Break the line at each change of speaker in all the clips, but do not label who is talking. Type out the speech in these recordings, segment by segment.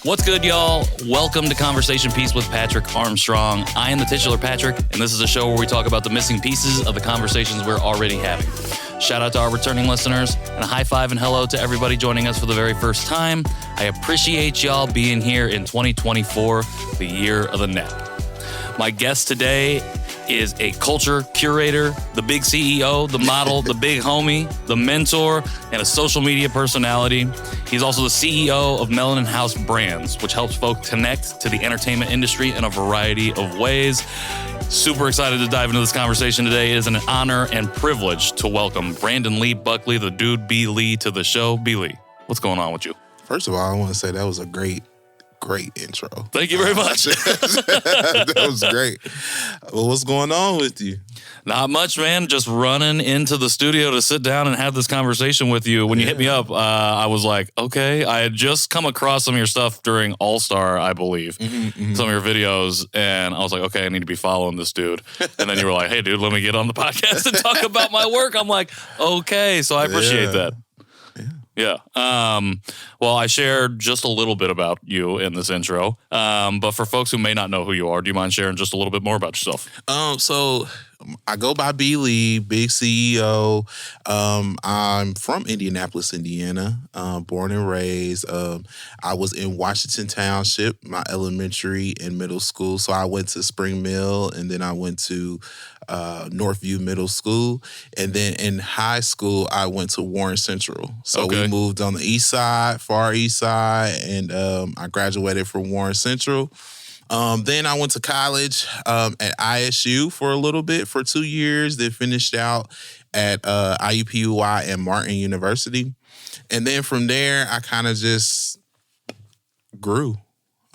What's good, y'all? Welcome to Conversation Piece with Patrick Armstrong. I am the titular Patrick, and this is a show where we talk about the missing pieces of the conversations we're already having. Shout out to our returning listeners, and a high five and hello to everybody joining us for the very first time. I appreciate y'all being here in 2024, the year of the nap. My guest today is a culture curator, the big CEO, the model, the big homie, the mentor, and a social media personality. He's also the CEO of Melanin House Brandz, which helps folks connect to the entertainment industry in a variety of ways. Super excited to dive into this conversation today. It is an honor and privilege to welcome Brandon Lee Buckley, the dude B.Lee, to the show. B.Lee, what's going on with you?
First of all, I want to say that was a great intro.
Thank you very much.
That was great. Well, what's going on with you?
Not much, man. Just running into the studio to sit down and have this conversation with you. When you hit me up, I was like, okay. I had just come across some of your stuff during All-Star, I believe, some of your videos, and I was like, okay, I need to be following this dude. And then you were like, hey, dude, let me get on the podcast and talk about my work. I'm like, okay, so I appreciate that. Yeah. Well, I shared just a little bit about you in this intro, but for folks who may not know who you are, do you mind sharing just a little bit more about yourself?
So I go by B.Lee, big CEO. I'm from Indianapolis, Indiana, born and raised. I was in Washington Township, my elementary and middle school. So I went to Spring Mill, and then I went to Northview Middle School. And then in high school, I went to Warren Central. So we moved on the east side, far east side, and I graduated from Warren Central. Then I went to college at ISU for a little bit, for 2 years, then finished out at IUPUI and Martin University. And then from there, I kind of just grew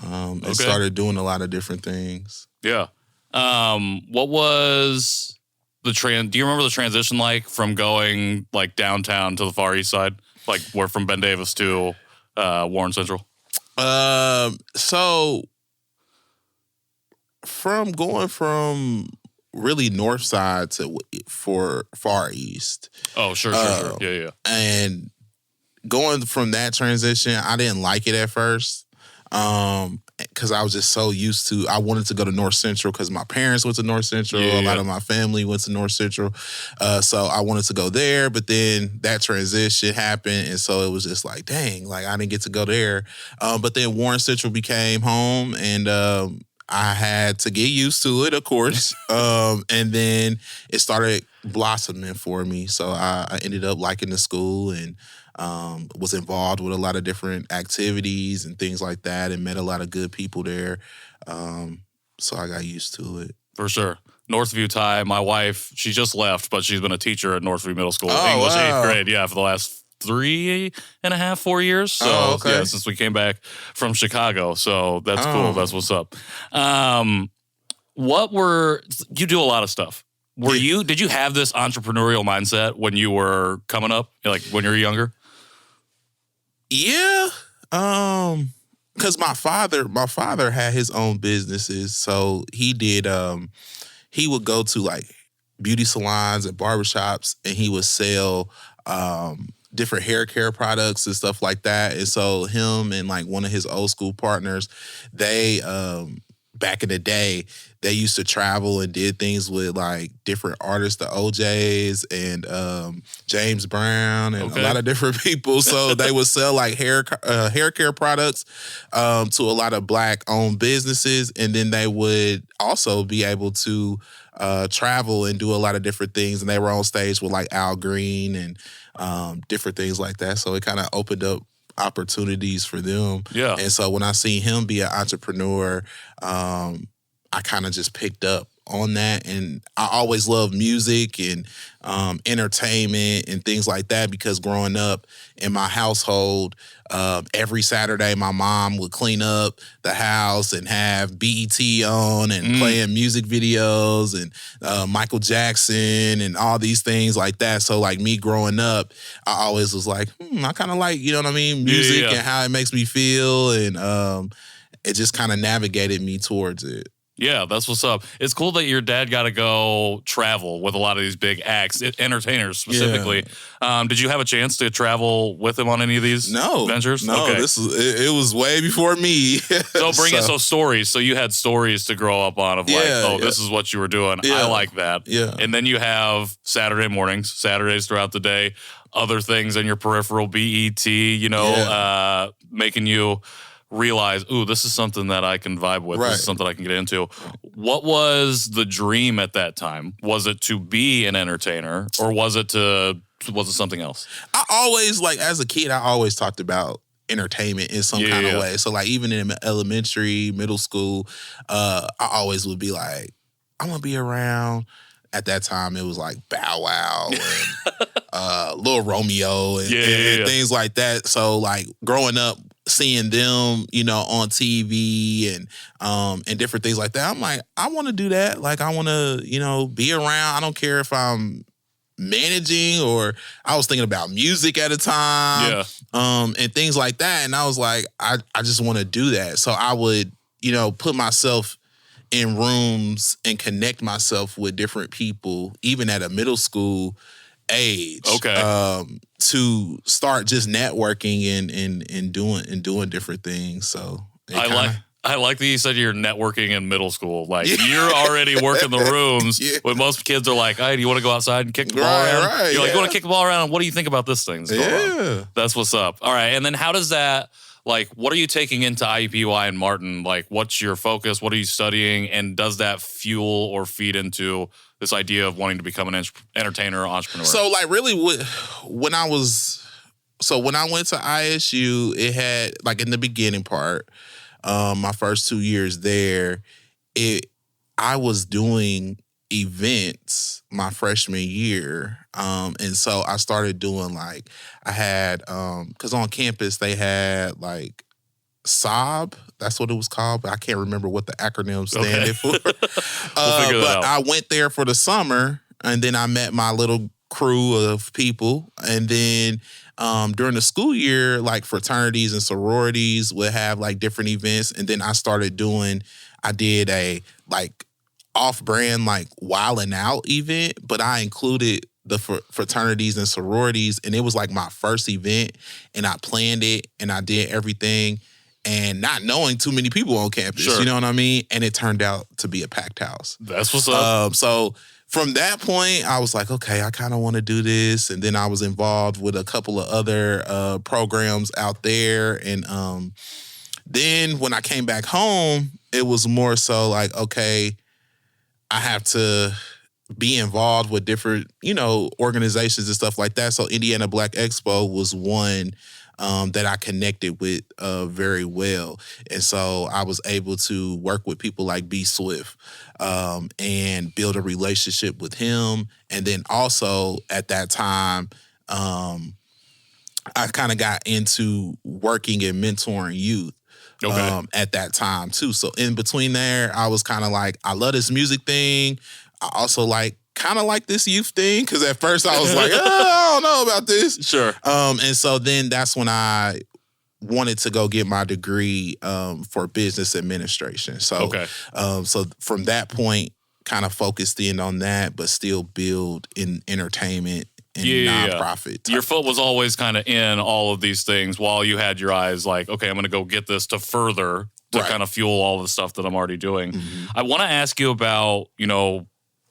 and started doing a lot of different things.
Yeah. What was the do you remember the transition like from going like downtown to the far east side? Like where from Ben Davis to Warren Central?
So going from really north side to for far east.
Oh, sure. Yeah.
And going from that transition, I didn't like it at first. Because I was just so used to, I wanted to go to North Central because my parents went to North Central. A lot of my family went to North Central. So I wanted to go there, but then that transition happened. And so it was just like, dang, like I didn't get to go there. But then Warren Central became home, and I had to get used to it, of course. And then it started blossoming for me. So I ended up liking the school and was involved with a lot of different activities and things like that, and met a lot of good people there. So I got used to it.
For sure. Northview Ty, my wife, she just left, but she's been a teacher at Northview Middle School, English 8th grade, for the last 3.5, 4 years. So since we came back from Chicago. So that's cool. That's what's up. You do a lot of stuff. Did you have this entrepreneurial mindset when you were coming up, like when you were younger?
Yeah. Because my father had his own businesses. So he did, he would go to like beauty salons and barbershops, and he would sell, different hair care products and stuff like that. And so him and like one of his old school partners, they, back in the day, they used to travel and did things with like different artists, the OJs and James Brown and a lot of different people. So they would sell like hair care products to a lot of Black-owned businesses, and then they would also be able to travel and do a lot of different things. And they were on stage with like Al Green and different things like that. So it kind of opened up opportunities for them. Yeah. And so when I seen him be an entrepreneur, I kind of just picked up on that. And I always loved music and entertainment and things like that, because growing up in my household, every Saturday my mom would clean up the house and have BET on and playing music videos and Michael Jackson and all these things like that. So like me growing up, I always was like, I kind of like, you know what I mean, music and how it makes me feel. And it just kind of navigated me towards it.
Yeah, that's what's up. It's cool that your dad got to go travel with a lot of these big acts, entertainers specifically. Yeah. Did you have a chance to travel with him on any of these ventures?
No, okay. It was way before me.
So stories. So you had stories to grow up on of this is what you were doing. Yeah. I like that.
Yeah.
And then you have Saturday mornings, Saturdays throughout the day, other things in your peripheral, BET, making you realize, ooh, this is something that I can vibe with. Right. This is something I can get into. What was the dream at that time? Was it to be an entertainer, or was it something else?
I always, as a kid, I always talked about entertainment in some kind of way. So even in elementary, middle school, I always would be like, I want to be around. At that time, it was like Bow Wow and Lil Romeo and things like that. So growing up, seeing them, on TV and different things like that, I'm like, I want to do that. I want to, be around. I don't care if I'm managing, or I was thinking about music at a time, and things like that. And I was like, I just want to do that. So I would, put myself in rooms and connect myself with different people, even at a middle school age.
Okay.
To start just networking and doing different things. So
I like that you said you're networking in middle school. You're already working the rooms when most kids are like, hey, do you want to go outside and kick the ball around?
Right,
you're like, you want to kick the ball around? What do you think about this thing? That's what's up. All right. And then how does that, what are you taking into IUPUI and Martin? What's your focus? What are you studying? And does that fuel or feed into this idea of wanting to become an entertainer or entrepreneur?
So, really, when I went to ISU, it had, in the beginning part, my first 2 years there, I was doing events my freshman year. And so I started doing I had, because on campus they had SOB, that's what it was called, but I can't remember what the acronym standed for. But I went there for the summer, and then I met my little crew of people. And then during the school year, fraternities and sororities would have different events. And then I did a off-brand Wildin' Out event, but I included the fraternities and sororities, and it was my first event, and I planned it and I did everything, and not knowing too many people on campus,
sure.
You know what I mean? And it turned out to be a packed house.
That's what's up.
So from that point, I was like, okay, I kind of want to do this. And then I was involved with a couple of other programs out there. And then when I came back home, it was more so okay, I have to be involved with different, organizations and stuff like that. So Indiana Black Expo was one that I connected with very well. And so I was able to work with people like B. Swift and build a relationship with him. And then also at that time, I kind of got into working and mentoring youth. At that time too. So in between there, I was kind of I love this music thing. I also kind of like this youth thing, because at first I was I don't know about this.
Sure.
And so then that's when I wanted to go get my degree for business administration. So, so from that point, kind of focused in on that, but still build in entertainment and nonprofit.
Your foot was always kind of in all of these things while you had your eyes okay, I'm going to go get this to further to kind of fuel all the stuff that I'm already doing. Mm-hmm. I want to ask you about,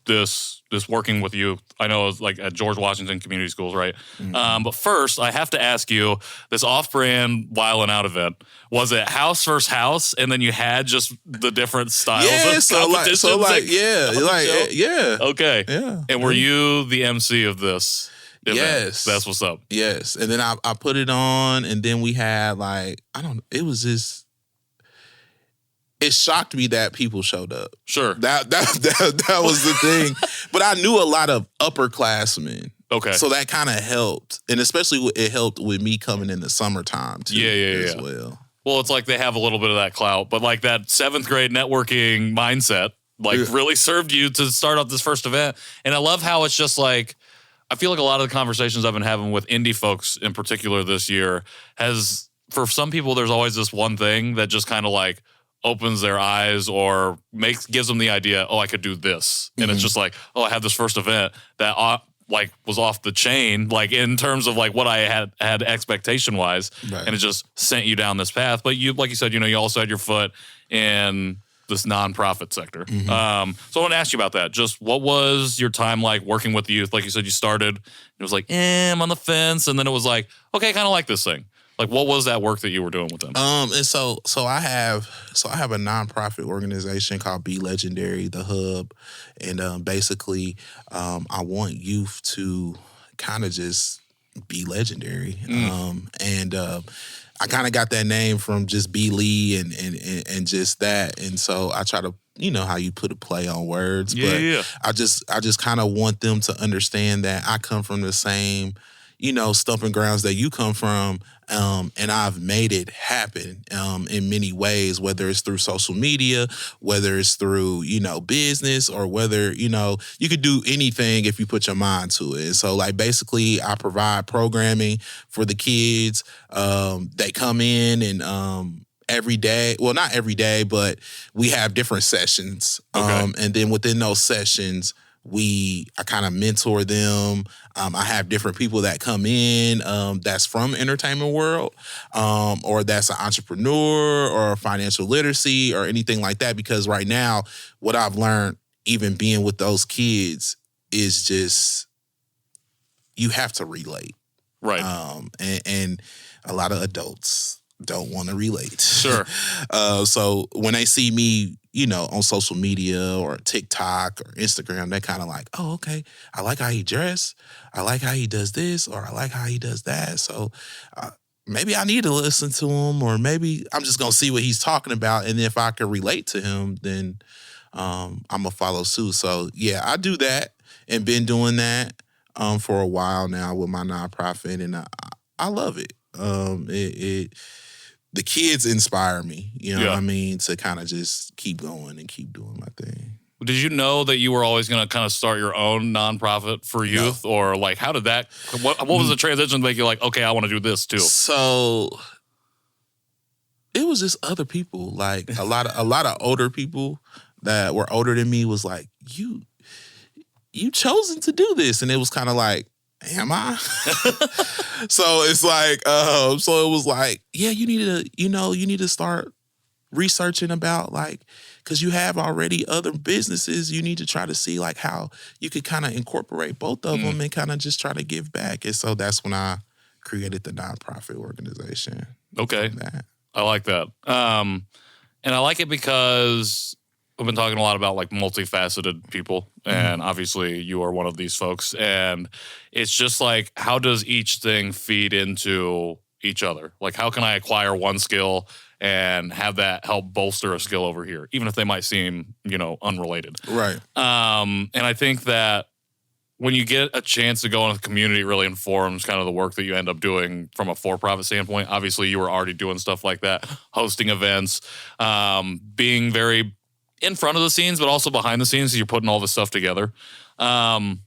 this working with youth. I know it's at George Washington Community Schools, right? Mm-hmm. But first, I have to ask you, this off-brand Wildin' Out event, was it house versus house, and then you had just the different styles of competitions? Okay. Yeah. And were you the MC of this event?
Yes.
That's what's up.
Yes. And then I put it on, and then we had it was just, it shocked me that people showed up.
Sure.
That was the thing. But I knew a lot of upperclassmen.
Okay.
So that kind of helped. And especially it helped with me coming in the summertime too. As well.
Well, it's they have a little bit of that clout, but that 7th grade networking mindset really served you to start out this first event. And I love how it's just I feel a lot of the conversations I've been having with indie folks in particular this year has, for some people, there's always this one thing that just kind of opens their eyes or gives them the idea, oh, I could do this. And it's just like, oh, I had this first event that like was off the chain, like in terms of like what I had expectation wise.
Right.
And it just sent you down this path. But you, like you said, you also had your foot in this nonprofit sector. So I want to ask you about that. Just what was your time like working with the youth? Like you said, you started, it was like, I'm on the fence. And then it was like, okay, I kind of like this thing. Like, what was that work that you were doing with them?
And so I have a nonprofit organization called Be Legendary, the Hub, and basically, I want youth to kind of just be legendary, and I kind of got that name from just B.Lee and just that, and so I try to. You know how you put a play on words, but I just kind of want them to understand that I come from the same, stumping grounds that you come from, and I've made it happen in many ways, whether it's through social media, whether it's through, business, or whether, you could do anything if you put your mind to it. And so, like, basically, I provide programming for the kids. They come in and every day, well, not every day, but we have different sessions.
Okay.
And then within those sessions, I kind of mentor them. I have different people that come in that's from entertainment world, or that's an entrepreneur or financial literacy or anything like that. Because right now, what I've learned, even being with those kids, is just you have to relate.
Right.
And a lot of adults don't want to relate.
Sure.
So when they see me, on social media or TikTok or Instagram, they're kind of like, oh, okay, I like how he dressed. I like how he does this, or I like how he does that. So maybe I need to listen to him, or maybe I'm just going to see what he's talking about. And if I can relate to him, then I'm going to follow suit. So yeah, I do that and been doing that for a while now with my nonprofit, and I love it. The kids inspire me, what I mean, to kind of just keep going and keep doing my thing.
Did you know that you were always going to kind of start your own nonprofit for youth? No. Or like, how did that, what was the transition to make you like, okay, I want to do this too?
So it was just other people, like a lot of older people that were older than me was like, you chosen to do this. And it was kind of like, am I? So it's like, so it was like, yeah, you need to start researching about, like, because you have already other businesses. You need to try to see like how you could kind of incorporate both of them and kind of just try to give back. And so that's when I created the nonprofit organization.
Okay. I like that. And I like it because we've been talking a lot about like multifaceted people, and obviously you are one of these folks. And it's just like, how does each thing feed into each other? Like, how can I acquire one skill and have that help bolster a skill over here, even if they might seem, unrelated?
Right.
And I think that when you get a chance to go into the community, it really informs kind of the work that you end up doing from a for-profit standpoint. Obviously, you were already doing stuff like that, hosting events, being very in front of the scenes, but also behind the scenes. So you're putting all this stuff together. And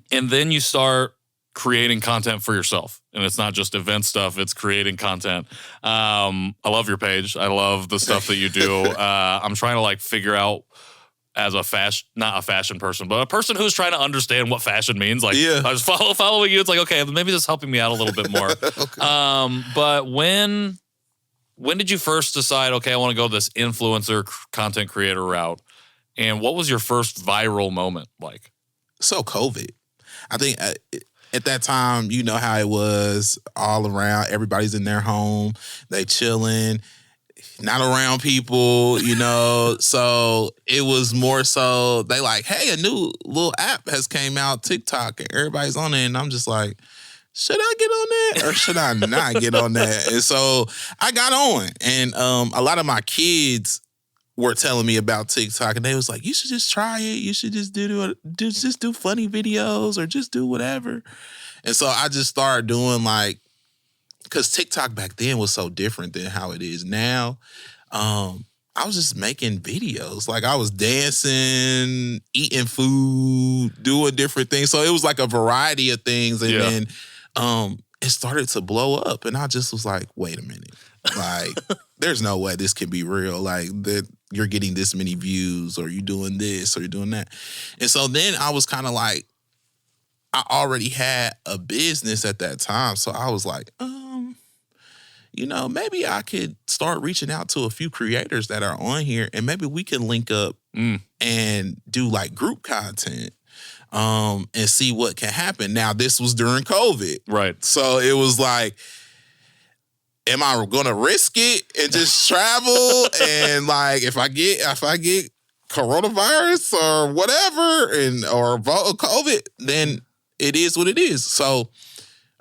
then you start creating content for yourself. And it's not just event stuff, it's creating content. I love your page. I love the stuff that you do. I'm trying to like figure out, as not a fashion person, but a person who's trying to understand what fashion means. Like, I was following you. It's like, okay, maybe this is helping me out a little bit more. Okay. But when did you first decide, okay, I want to go this influencer content creator route? And what was your first viral moment like? So
COVID. I think at that time, you know how it was all around. Everybody's in their home. They chilling, not around people, So it was more so they like, hey, a new little app has came out, TikTok, and everybody's on it. And I'm just like, should I get on that or should I not get on that? And so I got on, and a lot of my kids were telling me about TikTok, and they was like, you should just try it. You should just do funny videos or just do whatever. And so I just started doing like, because TikTok back then was so different than how it is now. I was just making videos. Like I was dancing, eating food, doing different things. So it was like a variety of things. And then it started to blow up. And I just was like, wait a minute. Like, there's no way this can be real. Like, that you're getting this many views, or you're doing this, or you're doing that. And so then I was kind of like, I already had a business at that time. So I was like, maybe I could start reaching out to a few creators that are on here, and maybe we can link up and do like group content and see what can happen. Now, this was during COVID.
Right.
So it was like, am I gonna risk it and just travel? And like, if I get coronavirus or whatever, or COVID, then it is what it is. So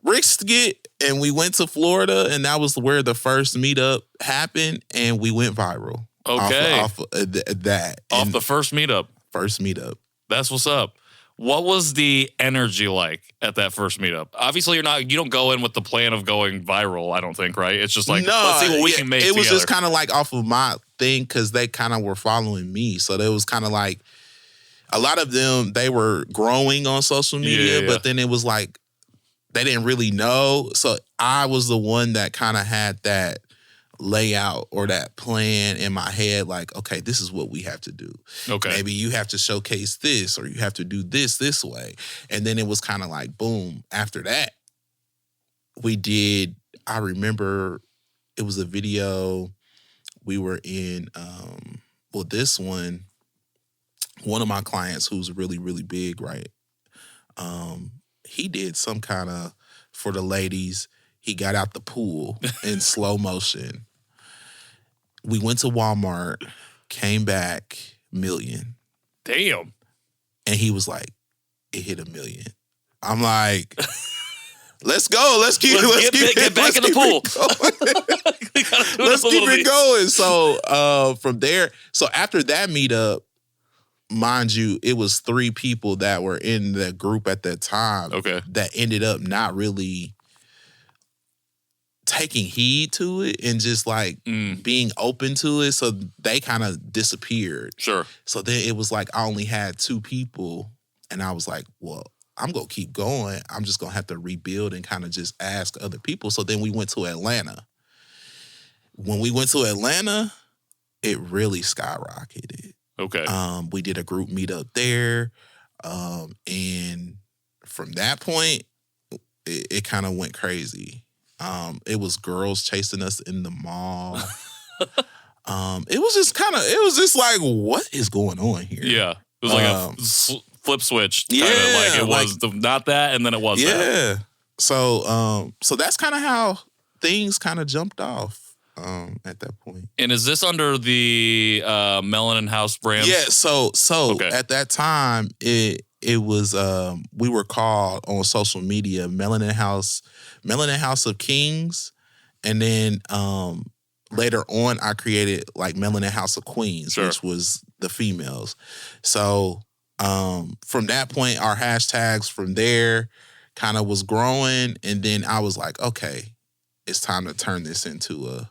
risked it, and we went to Florida, and that was where the first meetup happened, and we went viral.
Okay.
Off that.
Off the first meetup.
First meetup.
That's what's up. What was the energy like at that first meetup? Obviously, you don't go in with the plan of going viral, I don't think, right? It's just like, let's see what we can make together.
It was just kind of like off of my thing, because they kind of were following me. So it was kind of like, a lot of them, they were growing on social media, but then it was like, they didn't really know. So I was the one that kind of had that layout or that plan in my head, like, okay, this is what we have to do.
Okay.
Maybe you have to showcase this, or you have to do this way. And then it was kind of like, boom. After that, I remember it was a video we were in, this one of my clients who's really, really big, right? He did some kind of, for the ladies, he got out the pool in slow motion. We went to Walmart, came back, million.
Damn.
And he was like, it hit 1 million. I'm like, let's go. Let's get back in the pool. Let's keep it going. So from there, so after that meetup, mind you, it was 3 people that were in the group at that time.
Okay.
That ended up not really taking heed to it and just like being open to it. So they kind of disappeared.
Sure.
So then it was like, I only had 2 people, and I was like, well, I'm going to keep going. I'm just going to have to rebuild and kind of just ask other people. So then we went to Atlanta. When we went to Atlanta, it really skyrocketed.
Okay.
We did a group meetup there. And from that point, it kind of went crazy. It was girls chasing us in the mall. It was just like, what is going on here?
Yeah. It was like a flip switch. Kinda. Like it was not that, and then it was that.
Yeah. So that's kind of how things kind of jumped off at that point.
And is this under the Melanin House Brandz?
Yeah. So at that time, it was we were called on social media Melanin House of Kings, and then later on I created like Melanin House of Queens, which was the females. So from that point, our hashtags from there kind of was growing, and then I was like, okay, it's time to turn this into a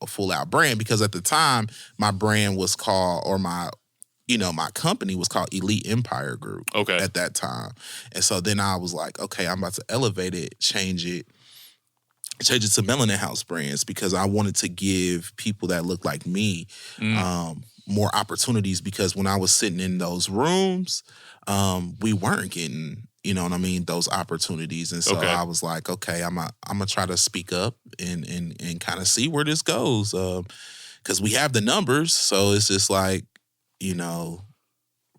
full out brand, because at the time my brand was called, or my company was called Elite Empire Group at that time. And so then I was like, okay, I'm about to elevate it, change it to Melanin House Brandz, because I wanted to give people that look like me more opportunities, because when I was sitting in those rooms, we weren't getting, those opportunities. And so I was like, okay, I'm gonna try to speak up and kind of see where this goes. Because we have the numbers. So it's just like,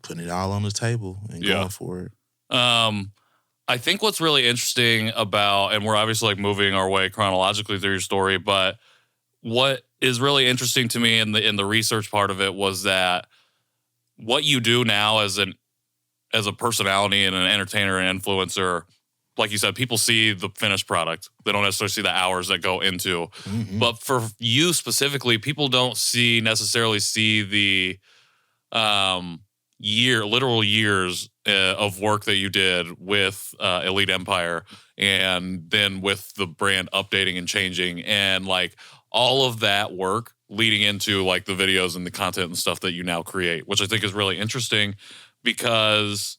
putting it all on the table and going for it.
I think what's really interesting about, and we're obviously like moving our way chronologically through your story, but what is really interesting to me in the research part of it was that what you do now as a personality and an entertainer and influencer, like you said, people see the finished product. They don't necessarily see the hours that go into. Mm-hmm. But for you specifically, people don't necessarily see the literal years of work that you did with Elite Empire, and then with the brand updating and changing, and like all of that work leading into like the videos and the content and stuff that you now create, which I think is really interesting, because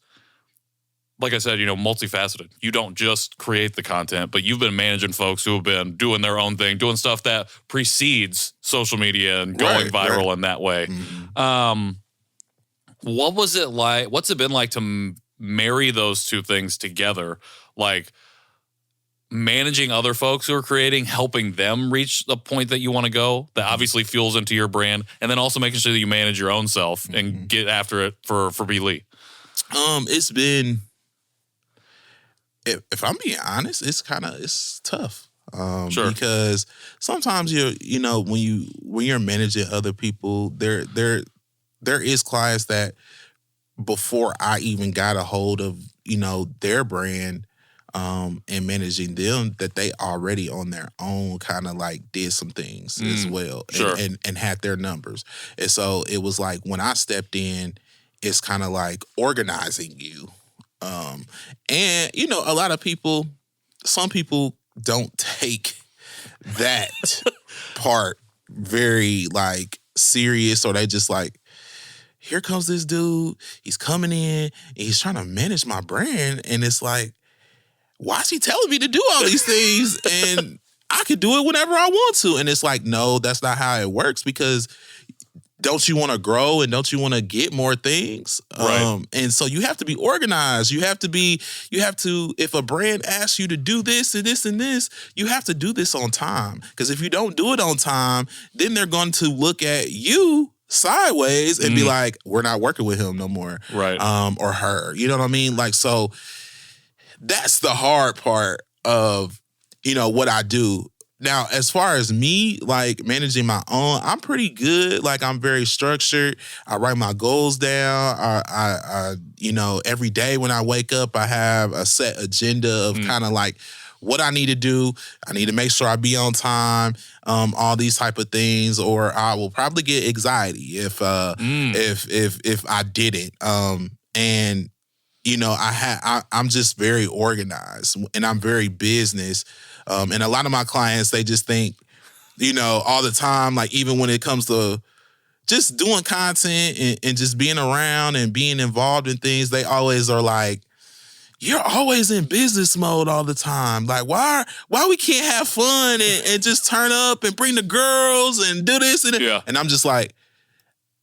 like I said, multifaceted. You don't just create the content, but you've been managing folks who have been doing their own thing, doing stuff that precedes social media and going viral in that way. Mm-hmm. What was it like? What's it been like to marry those two things together? Like managing other folks who are creating, helping them reach the point that you want to go, that obviously fuels into your brand, and then also making sure that you manage your own self and get after it for B.Lee.
It's been, if I'm being honest, it's tough.
Sure.
Because sometimes when you're managing other people, there is clients that before I even got a hold of, their brand, and managing them, that they already on their own kind of like did some things as well.
Sure.
And had their numbers. And so it was like when I stepped in, it's kind of like organizing you. And, a lot of people, some people don't take that part very like serious, or they just like, here comes this dude, he's coming in and he's trying to manage my brand. And it's like, why is he telling me to do all these things? And I could do it whenever I want to. And it's like, no, that's not how it works, because don't you want to grow and don't you want to get more things?
Right.
And so you have to be organized. You have to, if a brand asks you to do this and this and this, you have to do this on time. Because if you don't do it on time, then they're going to look at you sideways and be like, we're not working with him no more.
Right.
Or her. You know what I mean? Like, so that's the hard part of, what I do. Now, as far as me, like managing my own, I'm pretty good. Like I'm very structured. I write my goals down. I every day when I wake up, I have a set agenda of kind of like what I need to do. I need to make sure I be on time. All these type of things, or I will probably get anxiety if I didn't. And I'm just very organized, and I'm very business. And a lot of my clients, they just think, all the time, like even when it comes to just doing content and just being around and being involved in things, they always are like, you're always in business mode all the time. Like, why we can't have fun and just turn up and bring the girls and do this and that? And I'm just like,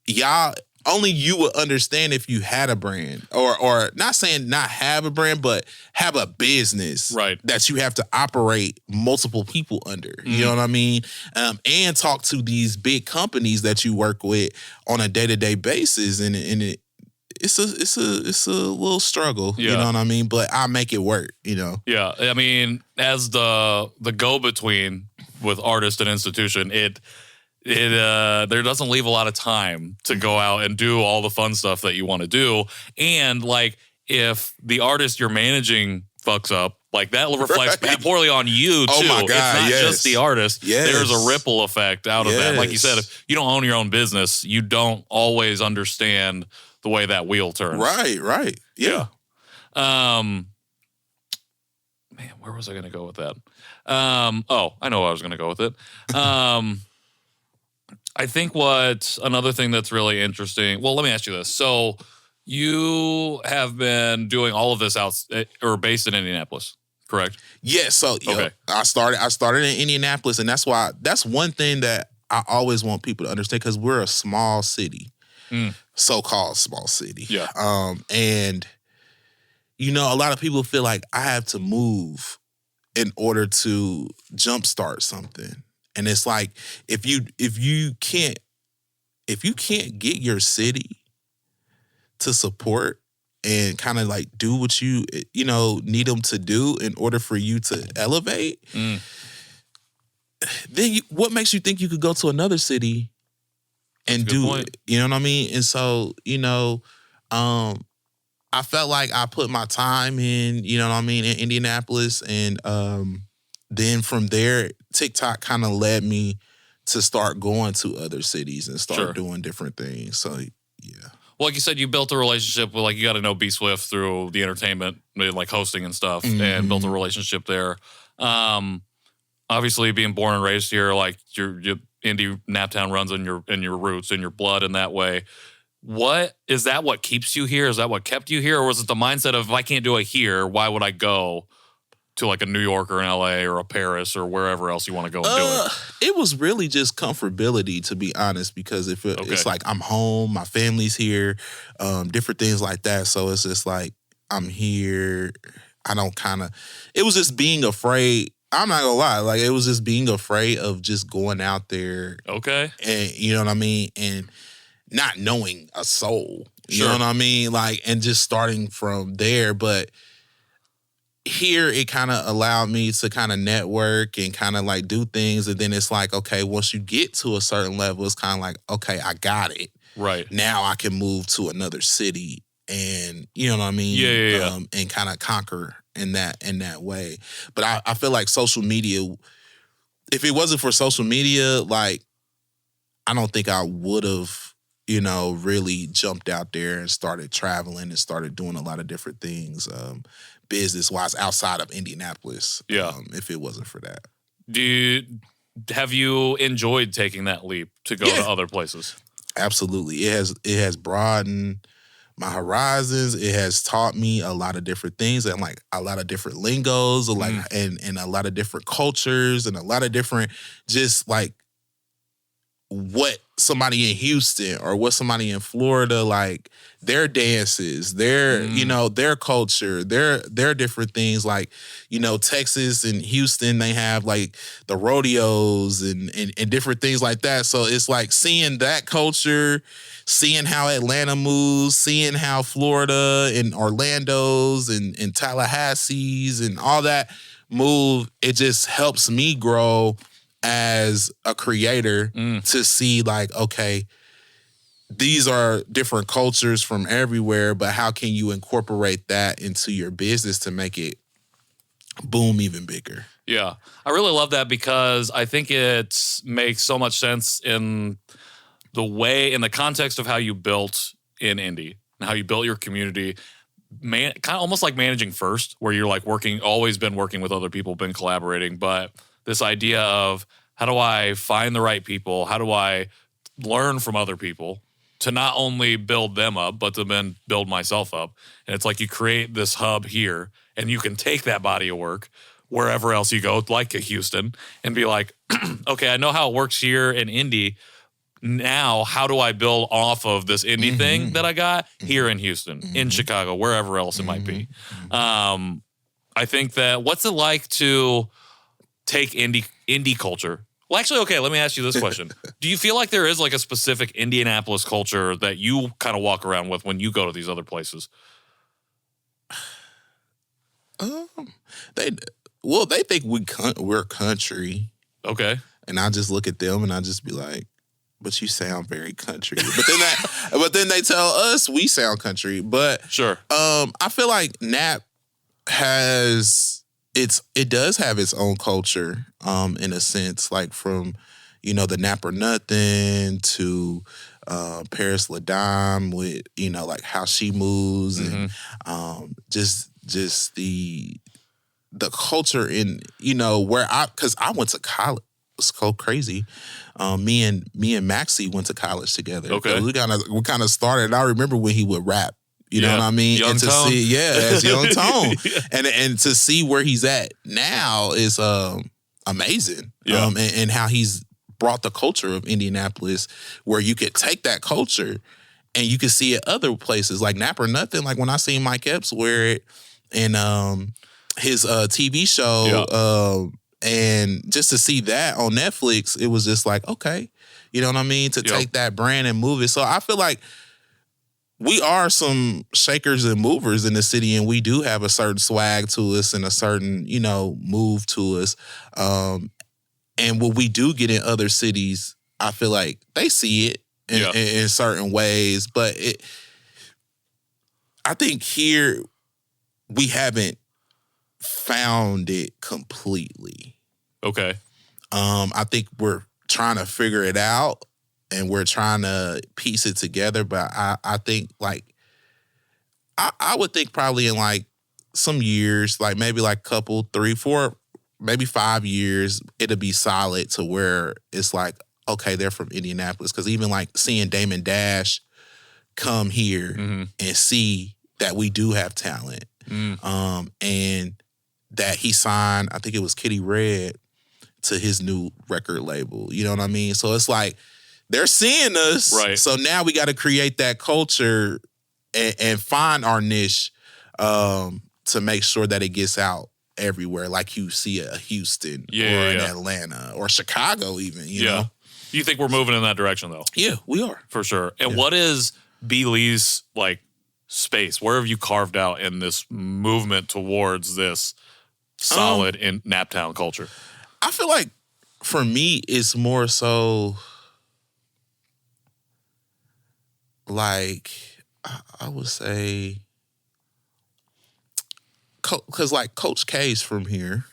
y'all, only you would understand if you had a brand, or not saying not have a brand, but have a business that you have to operate multiple people under. You know what I mean? And talk to these big companies that you work with on a day-to-day basis, and it's a little struggle. You know what I mean? But I make it work.
Yeah, I mean, as the go-between with artist and institution, it there doesn't leave a lot of time to go out and do all the fun stuff that you want to do. And like, if the artist you're managing fucks up, like that reflects poorly on you too.
Oh my God,
it's not just the artist.
Yes.
There's a ripple effect out of that. Like you said, if you don't own your own business, you don't always understand the way that wheel turns.
Right. Yeah.
Man, where was I going to go with that? I know where I was going to go with it. I think another thing that's really interesting. Well, let me ask you this. So you have been doing all of this based in Indianapolis, correct?
Yeah. So I started in Indianapolis, and that's one thing that I always want people to understand, because we're a small city, so-called small city.
Yeah.
And a lot of people feel like I have to move in order to jumpstart something. And it's like, if you can't get your city to support and kind of like do what you need them to do in order for you to elevate, then what makes you think you could go to another city and do it? You know what I mean? And so, I felt like I put my time in, in Indianapolis, and then from there, TikTok kind of led me to start going to other cities and start doing different things. So, yeah.
Well, like you said, you built a relationship with, like, you got to know B Swift through the entertainment, like hosting and stuff, and built a relationship there. Obviously, being born and raised here, like your indie Naptown runs in your roots and your blood in that way. What is that? What keeps you here? Is that what kept you here, or was it the mindset of if I can't do it here, why would I go to like a New York or an LA or a Paris or wherever else you want to go and do it?
It was really just comfortability, to be honest, because it's like I'm home, my family's here, different things like that. So it's just like I'm here. It was just being afraid. I'm not gonna lie, like it was just being afraid of just going out there.
Okay.
And you know what I mean? And not knowing a soul. You
Sure.
know what I mean? Like, and just starting from there. But here it kind of allowed me to kind of network and kind of like do things. And then it's like, okay, once you get to a certain level, it's kind of like, okay, I got it.
Right.
Now I can move to another city and, you know what I mean?
Yeah.
And kind of conquer in that way. But I feel like social media, if it wasn't for social media, like, I don't think I would have, you know, really jumped out there and started traveling and started doing a lot of different things, business-wise, outside of Indianapolis.
Yeah.
If it wasn't for that.
Have you enjoyed taking that leap to go to other places?
Absolutely. It has broadened my horizons. It has taught me a lot of different things and like a lot of different lingos, like and a lot of different cultures and a lot of different just like what somebody in Houston or what somebody in Florida, like their dances, their, you know, their culture, their different things. Like, you know, Texas and Houston, they have like the rodeos and different things like that. So it's like seeing that culture, seeing how Atlanta moves, seeing how Florida and Orlando's and Tallahassee's and all that move, it just helps me grow as a creator to see like, okay, these are different cultures from everywhere, but how can you incorporate that into your business to make it boom even bigger?
Yeah. I really love that because I think it makes so much sense in the way, in the context of how you built in Indy and how you built your community. Kind of almost like managing first, where you're like always been working with other people, been collaborating, but this idea of how do I find the right people? How do I learn from other people to not only build them up, but to then build myself up? And it's like you create this hub here and you can take that body of work wherever else you go, like a Houston, and be like, okay, I know how it works here in Indy. Now, how do I build off of this indie thing that I got here in Houston, in Chicago, wherever else it might be? I think that what's it like to take indie culture? Well, actually, okay, let me ask you this question. Do you feel like there is like a specific Indianapolis culture that you kind of walk around with when you go to these other places?
They think we're country.
Okay.
And I just look at them and I just be like, but you sound very country. But then they tell us we sound country. But
sure.
I feel like Nap it does have its own culture, in a sense, like from, you know, the Nap or Nothing to Paris Ladame with, you know, like how she moves and just the culture in, you know, because I went to college. It's so crazy. Me and Maxie went to college together.
Okay.
We kind of started. I remember when he would rap. You know what I mean?
Young
and to
Tone.
see, as Young Tone. And to see where he's at now is amazing.
Yeah.
And how he's brought the culture of Indianapolis where you could take that culture and you can see it other places like Nap or Nothing. Like when I seen Mike Epps wear it in his TV show, and just to see that on Netflix, it was just like, okay, you know what I mean? To take that brand and move it. So I feel like we are some shakers and movers in the city, and we do have a certain swag to us and a certain, you know, move to us. And when we do get in other cities, I feel like they see it in certain ways. But I think here we haven't found it completely.
Okay.
I think we're trying to figure it out. And we're trying to piece it together, but I think like I would think probably in like some years, like maybe like couple, 3, 4, maybe 5 years, it'll be solid to where it's like, okay, they're from Indianapolis. Because even like seeing Damon Dash come here and see that we do have talent. And that he signed, I think it was Kitty Red, to his new record label. You know what I mean? So it's like they're seeing us.
Right.
So now we got to create that culture and find our niche to make sure that it gets out everywhere, like you see a Houston or in Atlanta or Chicago even, you know?
You think we're moving in that direction, though?
Yeah, we are.
For sure. And what is B.Lee's, like, space? Where have you carved out in this movement towards this solid in Naptown culture?
I feel like, for me, it's more so, like, I would say, because, like, Coach K's from here,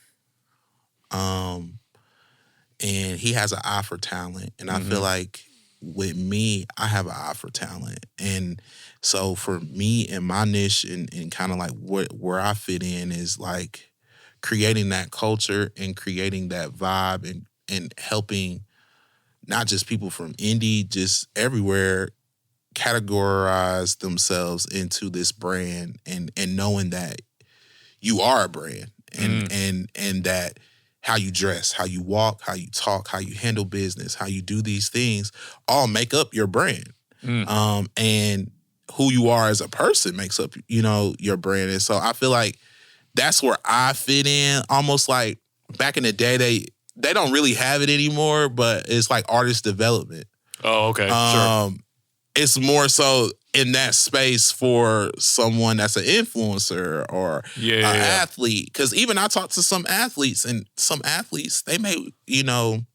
and he has an eye for talent. And I feel like with me, I have an eye for talent. And so for me and my niche and kind of like where I fit in is like creating that culture and creating that vibe and helping not just people from indie, just everywhere categorize themselves into this brand and knowing that you are a brand and that how you dress, how you walk, how you talk, how you handle business, how you do these things all make up your brand. And who you are as a person makes up, you know, your brand. And so I feel like that's where I fit in. Almost like back in the day, they don't really have it anymore, but it's like artist development.
Oh, okay. Sure.
It's more so in that space for someone that's an influencer or an athlete. Because even I talk to some athletes, and some athletes, they may, you know,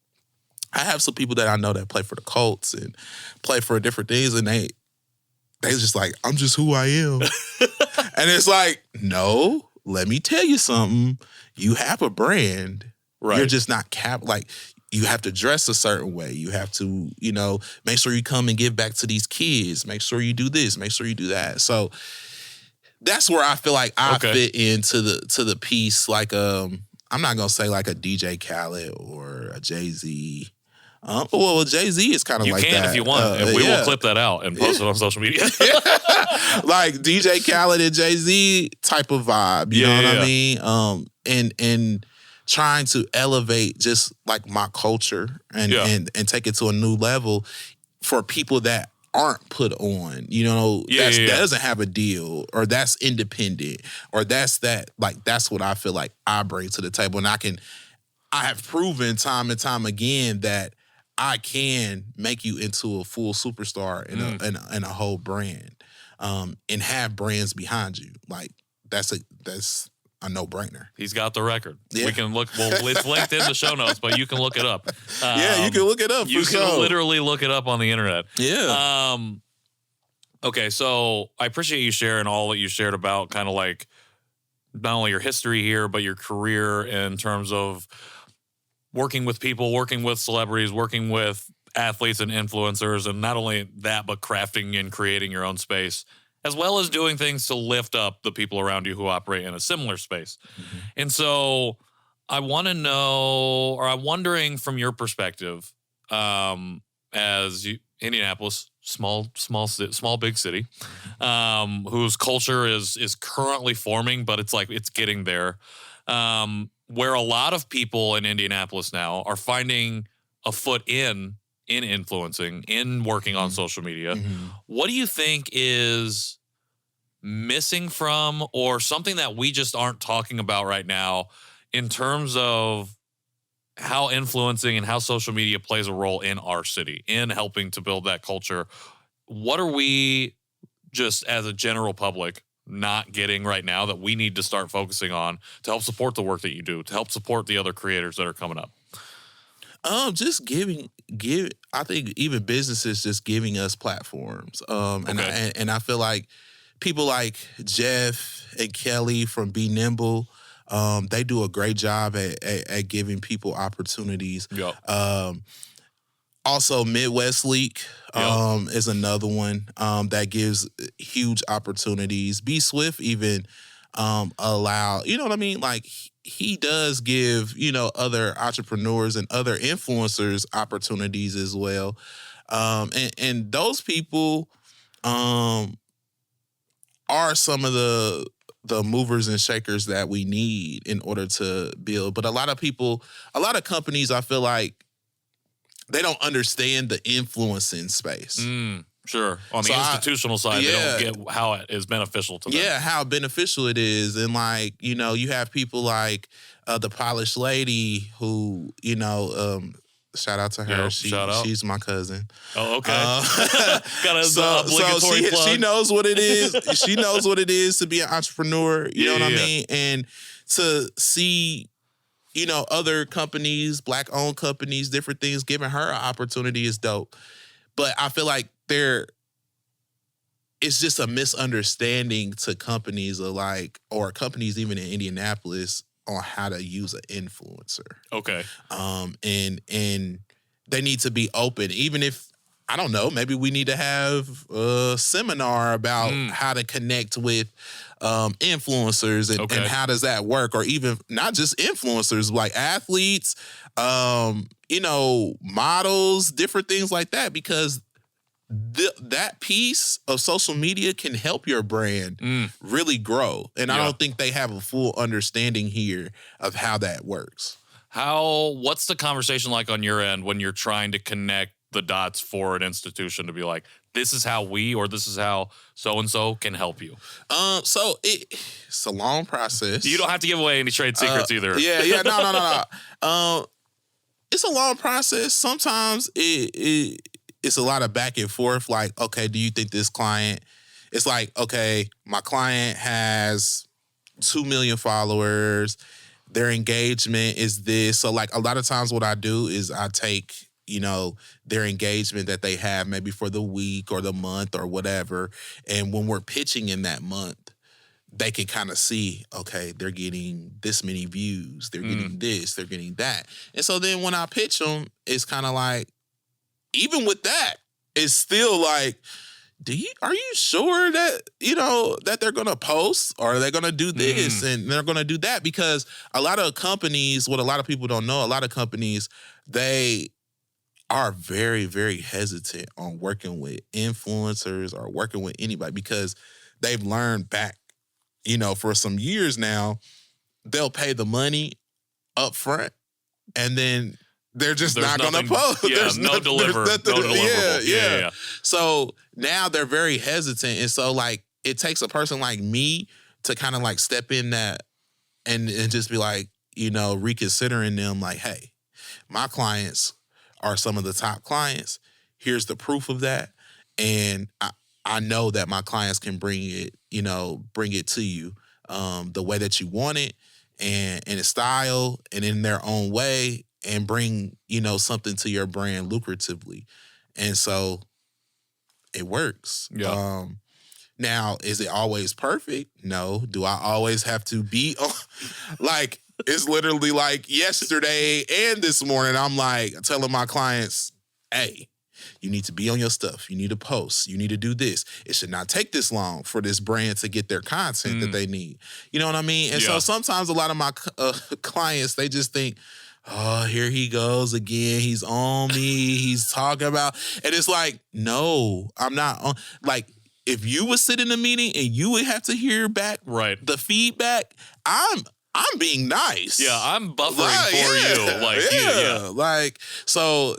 I have some people that I know that play for the Colts and play for different things, and they just like, I'm just who I am. And it's like, no, let me tell you something. You have a brand. Right. You're just not like, you have to dress a certain way. You have to, you know, make sure you come and give back to these kids. Make sure you do this. Make sure you do that. So that's where I feel like I fit into the piece. Like, I'm not gonna say like a DJ Khaled or a Jay-Z. Well, Jay-Z is kind of like that.
You can if you want, and we will clip that out and post it on social media.
Like DJ Khaled and Jay-Z type of vibe. You know what I mean? And trying to elevate just like my culture and take it to a new level for people that aren't put on, you know, that doesn't have a deal or that's independent or that's what I feel like I bring to the table. And I have proven time and time again that I can make you into a full superstar in a whole brand, and have brands behind you. Like that's a no-brainer.
He's got the record. Yeah. We can look. Well, it's linked in the show notes, but you can look it up.
You can look it up.
You can literally look it up on the internet.
Yeah.
Okay, so I appreciate you sharing all that you shared about kind of like not only your history here, but your career in terms of working with people, working with celebrities, working with athletes and influencers, and not only that, but crafting and creating your own space, as well as doing things to lift up the people around you who operate in a similar space. And so I want to know, or I'm wondering from your perspective, Indianapolis, small big city, whose culture is currently forming, but it's getting there. Where a lot of people in Indianapolis now are finding a foot in influencing, in working on social media. What do you think is missing from, or something that we just aren't talking about right now in terms of how influencing and how social media plays a role in our city, in helping to build that culture? What are we, just as a general public, not getting right now that we need to start focusing on to help support the work that you do, to help support the other creators that are coming up?
Just I think even businesses just giving us platforms. And I feel like people like Jeff and Kelly from Be Nimble, they do a great job at giving people opportunities. Also, Midwest League is another one that gives huge opportunities. Be Swift even allow, you know what I mean? Like, he does give, you know, other entrepreneurs and other influencers opportunities as well. And those people, are some of the movers and shakers that we need in order to build. But a lot of companies, I feel like they don't understand the influencing space.
Sure. On the institutional side, they don't get how it is beneficial to them.
Yeah, how beneficial it is. And like, you have people like the Polished Lady who, shout out to her. She's my cousin.
Oh, okay. Got
so she knows what it is. She knows what it is to be an entrepreneur. You know what I mean? And to see, other companies, Black-owned companies, different things, giving her an opportunity is dope. But I feel like it's just a misunderstanding to companies or companies even in Indianapolis on how to use an influencer.
Okay.
And they need to be open, even if, I don't know, maybe we need to have a seminar about how to connect with influencers and how does that work, or even not just influencers, like athletes, models, different things like that, because that piece of social media can help your brand really grow. And I don't think they have a full understanding here of how that works.
What's the conversation like on your end when you're trying to connect the dots for an institution to be like, this is how this is how so-and-so can help you?
So it's a long process.
You don't have to give away any trade secrets either.
Yeah, no. It's a long process. Sometimes it's a lot of back and forth. Like, okay, do you think this client? It's like, okay, my client has 2 million followers. Their engagement is this. So, like, a lot of times, what I do is I take, their engagement that they have maybe for the week or the month or whatever, and when we're pitching in that month, they can kind of see, okay, they're getting this many views, they're getting this, they're getting that, and so then when I pitch them, it's kind of like, even with that, it's still like, are you sure that, that they're going to post, or are they going to do this and they're going to do that? Because a lot of companies, what a lot of people don't know, a lot of companies, they are very, very hesitant on working with influencers or working with anybody, because they've learned back, for some years now, they'll pay the money up front and then they're just not going to post.
Yeah,
there's
no deliverable. Yeah.
So now they're very hesitant. And so, like, it takes a person like me to kind of like step in that and just be like, reconsidering them, like, hey, my clients are some of the top clients. Here's the proof of that. And I know that my clients can bring it to you the way that you want it, and in a style and in their own way, and bring, something to your brand lucratively. And so it works.
Yeah.
Now, is it always perfect? No. Do I always have to be on? Like, it's literally like yesterday and this morning, I'm like telling my clients, hey, you need to be on your stuff. You need to post. You need to do this. It should not take this long for this brand to get their content that they need. You know what I mean? And so sometimes a lot of my clients, they just think, oh, here he goes again. He's on me. He's talking about, and it's like, no, I'm not on. Like, if you would sit in a meeting and you would have to hear back the feedback, I'm being nice.
Yeah, I'm buffering for you. Like,
like, so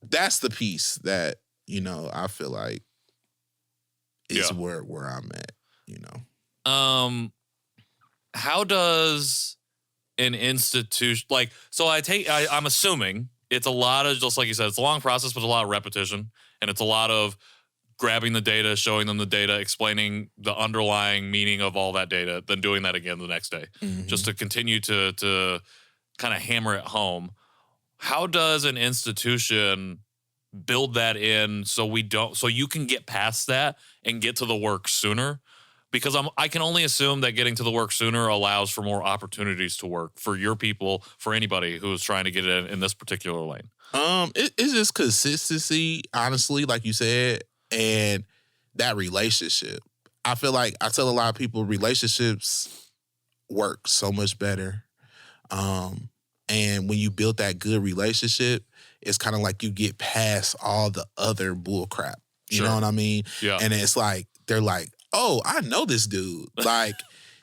that's the piece that, I feel like is where I'm at,
How does an institution, like, so I'm assuming it's a lot of, just like you said, it's a long process, but a lot of repetition, and it's a lot of grabbing the data, showing them the data, explaining the underlying meaning of all that data, then doing that again the next day, just to continue to kind of hammer it home. How does an institution build that in so you can get past that and get to the work sooner? Because I can only assume that getting to the work sooner allows for more opportunities to work for your people, for anybody who is trying to get in this particular lane.
It's just consistency, honestly, like you said, and that relationship. I feel like I tell a lot of people relationships work so much better. And when you build that good relationship, it's kind of like you get past all the other bull crap You know what I mean?
Yeah.
And it's like, they're like, oh, I know this dude. Like,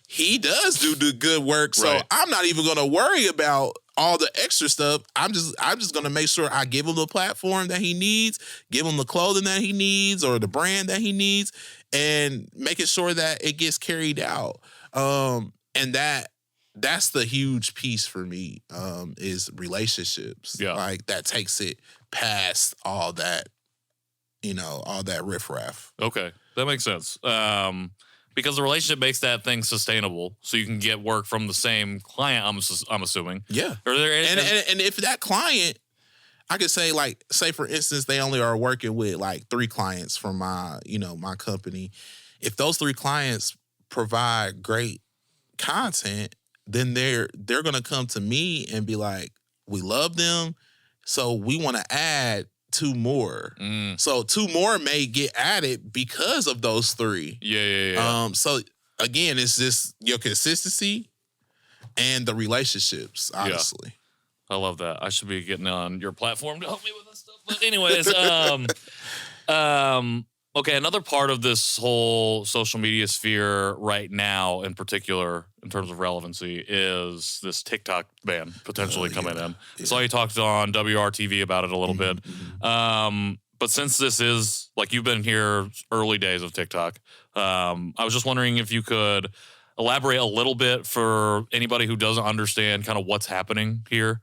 he does do the good work. So I'm not even going to worry about all the extra stuff. I'm just going to make sure I give him the platform that he needs, give him the clothing that he needs or the brand that he needs, and making sure that it gets carried out. And that's the huge piece for me, is relationships.
Yeah.
Like, that takes it past all that, all that riffraff.
Okay. That makes sense. Because the relationship makes that thing sustainable, so you can get work from the same client, I'm assuming.
Yeah.
And
if that client, I could say, like, say for instance, they only are working with like 3 clients from my, my company. If those 3 clients provide great content, then they're gonna come to me and be like, we love them, so we want to add 2 more. So 2 more may get added because of those 3.
Yeah.
So again, it's just your consistency and the relationships, honestly.
Yeah. I love that. I should be getting on your platform to help me with this stuff. But anyways, okay, another part of this whole social media sphere right now, in particular, in terms of relevancy, is this TikTok ban potentially coming in. Yeah. I saw you talked on WRTV about it a little bit. But since this is, like, you've been here early days of TikTok, I was just wondering if you could elaborate a little bit for anybody who doesn't understand kind of what's happening here.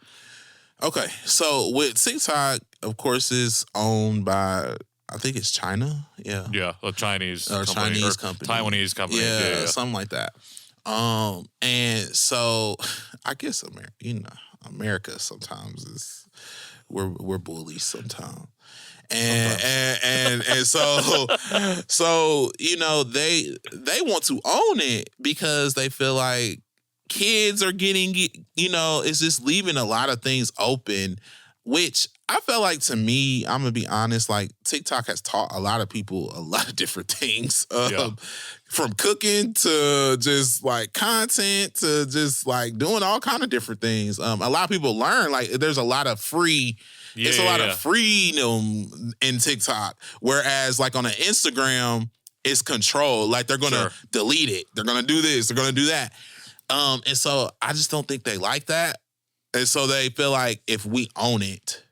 Okay, so with TikTok, of course, is owned by, I think it's China. Yeah.
Yeah, a Chinese company. Taiwanese company.
Yeah, something like that. And so I guess America sometimes is, we're bullies sometimes. And so they want to own it because they feel like kids are getting, it's just leaving a lot of things open, which I felt like, to me, I'm going to be honest, like, TikTok has taught a lot of people a lot of different things, from cooking to just like content to just like doing all kind of different things. A lot of people learn, like, there's a lot of free, a lot of freedom in TikTok. Whereas like on an Instagram, it's controlled. Like, they're going to delete it. They're going to do this. They're going to do that. And so I just don't think they like that. And so they feel like if we own it,